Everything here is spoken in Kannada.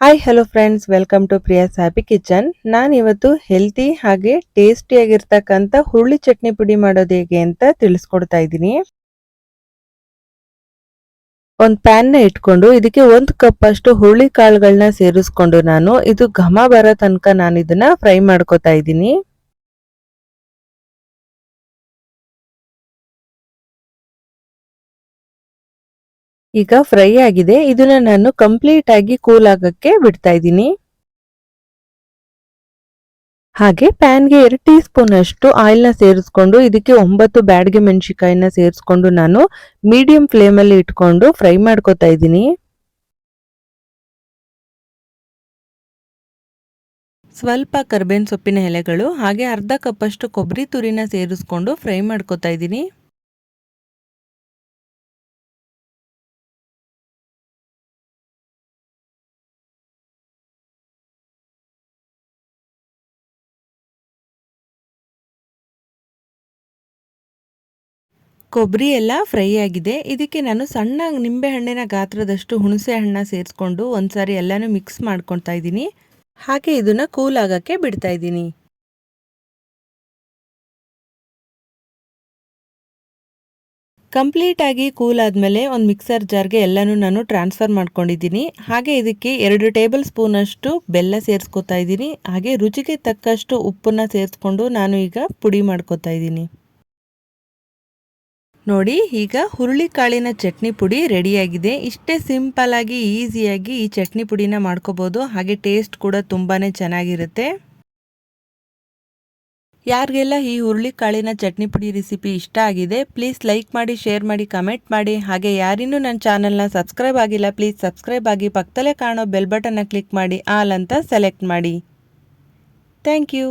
Hi hello friends, welcome to Priya's happy kitchen. ನಾನು ಇವತ್ತು ಹೆಲ್ತಿ ಹಾಗೆ ಟೇಸ್ಟಿಯಾಗಿರ್ತಕ್ಕಂಥ ಹುರುಳಿ ಚಟ್ನಿ ಪುಡಿ ಮಾಡೋದು ಹೇಗೆ ಅಂತ ತಿಳಿಸ್ಕೊಡ್ತಾ ಇದ್ದೀನಿ. ಒಂದು ಪ್ಯಾನ್ನ ಇಟ್ಕೊಂಡು ಇದಕ್ಕೆ 1 ಕಪ್ ಅಷ್ಟು ಹುರುಳಿ ಕಾಳುಗಳನ್ನ ಸೇರಿಸ್ಕೊಂಡು ಇದು ಘಮ ಬರೋ ತನಕ ನಾನು ಇದನ್ನ ಫ್ರೈ ಮಾಡ್ಕೊತಾ ಇದ್ದೀನಿ. ಈಗ ಫ್ರೈ ಆಗಿದೆ. ಇದನ್ನ ನಾನು ಕಂಪ್ಲೀಟ್ ಆಗಿ ಕೂಲ್ ಆಗಕ್ಕೆ ಬಿಡ್ತಾ ಇದ್ದೀನಿ. ಹಾಗೆ ಪ್ಯಾನ್ಗೆ 2 ಟೀ ಸ್ಪೂನ್ ಅಷ್ಟು ಆಯಿಲ್ನ ಸೇರಿಸ್ಕೊಂಡು ಇದಕ್ಕೆ 9 ಬ್ಯಾಡಗೆ ಮೆಣಸಿನಕಾಯಿನ ಸೇರಿಸ್ಕೊಂಡು ನಾನು ಮೀಡಿಯಂ ಫ್ಲೇಮಲ್ಲಿ ಇಟ್ಕೊಂಡು ಫ್ರೈ ಮಾಡ್ಕೊತಾ ಇದ್ದೀನಿ. ಸ್ವಲ್ಪ ಕರ್ಬೇವಿನ ಸೊಪ್ಪಿನ ಎಲೆಗಳು ಹಾಗೆ ಅರ್ಧ ಕಪ್ ಅಷ್ಟು ಕೊಬ್ಬರಿ ತುರಿನ ಸೇರಿಸ್ಕೊಂಡು ಫ್ರೈ ಮಾಡ್ಕೊತಾ ಇದ್ದೀನಿ. ಕೊಬ್ಬರಿ ಎಲ್ಲ ಫ್ರೈ ಆಗಿದೆ. ಇದಕ್ಕೆ ನಾನು ಸಣ್ಣ ನಿಂಬೆ ಹಣ್ಣಿನ ಗಾತ್ರದಷ್ಟು ಹುಣಸೆ ಹಣ್ಣನ್ನ ಸೇರಿಸ್ಕೊಂಡು ಒಂದ್ಸಾರಿ ಎಲ್ಲಾನು ಮಿಕ್ಸ್ ಮಾಡ್ಕೊತಾ ಇದ್ದೀನಿ. ಹಾಗೆ ಇದನ್ನ ಕೂಲ್ ಆಗಕ್ಕೆ ಬಿಡ್ತಾ ಇದ್ದೀನಿ. ಕಂಪ್ಲೀಟ್ ಆಗಿ ಕೂಲ್ ಆದಮೇಲೆ ಒಂದು ಮಿಕ್ಸರ್ ಜಾರ್ಗೆ ಎಲ್ಲಾನು ನಾನು ಟ್ರಾನ್ಸ್ಫರ್ ಮಾಡ್ಕೊಂಡಿದ್ದೀನಿ. ಹಾಗೆ ಇದಕ್ಕೆ 2 ಟೇಬಲ್ ಸ್ಪೂನ್ ಅಷ್ಟು ಬೆಲ್ಲ ಸೇರಿಸ್ಕೊತಾ ಇದ್ದೀನಿ. ಹಾಗೆ ರುಚಿಗೆ ತಕ್ಕಷ್ಟು ಉಪ್ಪನ್ನ ಸೇರಿಸ್ಕೊಂಡು ನಾನು ಈಗ ಪುಡಿ ಮಾಡ್ಕೊತಾ ಇದ್ದೀನಿ. ನೋಡಿ, ಈಗ ಹುರುಳಿಕಾಳಿನ ಚಟ್ನಿ ಪುಡಿ ರೆಡಿಯಾಗಿದೆ. ಇಷ್ಟೇ ಸಿಂಪಲ್ ಆಗಿ ಈಸಿಯಾಗಿ ಈ ಚಟ್ನಿ ಪುಡಿನ ಮಾಡ್ಕೋಬೋದು. ಹಾಗೆ ಟೇಸ್ಟ್ ಕೂಡ ತುಂಬಾನೇ ಚೆನ್ನಾಗಿರುತ್ತೆ. ಯಾರಿಗೆಲ್ಲ ಈ ಹುರುಳಿಕಾಳಿನ ಚಟ್ನಿ ಪುಡಿ ರೆಸಿಪಿ ಇಷ್ಟ ಆಗಿದೆ, ಪ್ಲೀಸ್ ಲೈಕ್ ಮಾಡಿ, ಶೇರ್ ಮಾಡಿ, ಕಮೆಂಟ್ ಮಾಡಿ. ಹಾಗೆ ಯಾರಿನ್ನೂ ನನ್ನ ಚಾನಲ್ನ ಸಬ್ಸ್ಕ್ರೈಬ್ ಆಗಿಲ್ಲ, ಪ್ಲೀಸ್ ಸಬ್ಸ್ಕ್ರೈಬ್ ಆಗಿ ಪಕ್ಕದಲ್ಲೇ ಕಾಣೋ ಬೆಲ್ ಬಟನ್ನ ಕ್ಲಿಕ್ ಮಾಡಿ ಆಲ್ ಅಂತ ಸೆಲೆಕ್ಟ್ ಮಾಡಿ. Thank you.